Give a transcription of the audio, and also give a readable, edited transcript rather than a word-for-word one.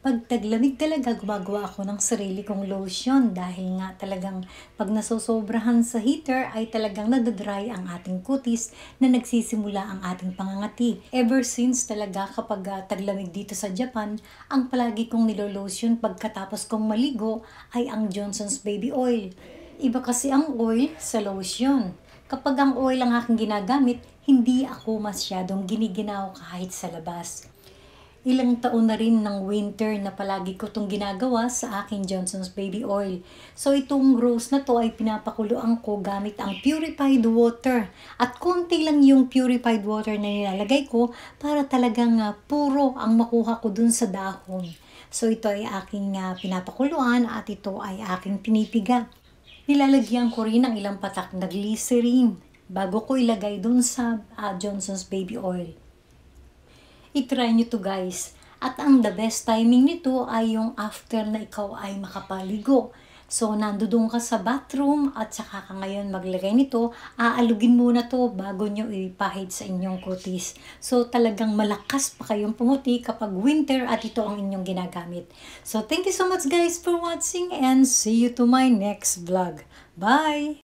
Pag taglamig talaga, gumagawa ako ng sarili kong lotion dahil nga talagang pag nasosobrahan sa heater ay talagang nadadry ang ating kutis na nagsisimula ang ating pangangati. Ever since talaga kapag taglamig dito sa Japan, ang palagi kong nilolotion pagkatapos kong maligo ay ang Johnson's Baby Oil. Iba kasi ang oil sa lotion. Kapag ang oil ang aking ginagamit, hindi ako masyadong giniginaw kahit sa labas. Ilang taon na rin ng winter na palagi ko itong ginagawa sa aking Johnson's Baby Oil. So itong rose na to ay pinapakuluan ko gamit ang purified water. At konti lang yung purified water na nilalagay ko para talagang puro ang makuha ko dun sa dahon. So ito ay aking pinapakuluan at ito ay aking pinipiga. Nilalagyan ko rin ng ilang patak na glycerin bago ko ilagay dun sa Johnson's Baby Oil. I-try nyo to guys. At ang the best timing nito ay yung after na ikaw ay makapaligo. So, nandoon ka sa bathroom at saka ka ngayon maglagay nito, aalugin muna to bago nyo ipahid sa inyong kutis. So, talagang malakas pa kayong pumuti kapag winter at ito ang inyong ginagamit. So, thank you so much guys for watching and see you to my next vlog. Bye!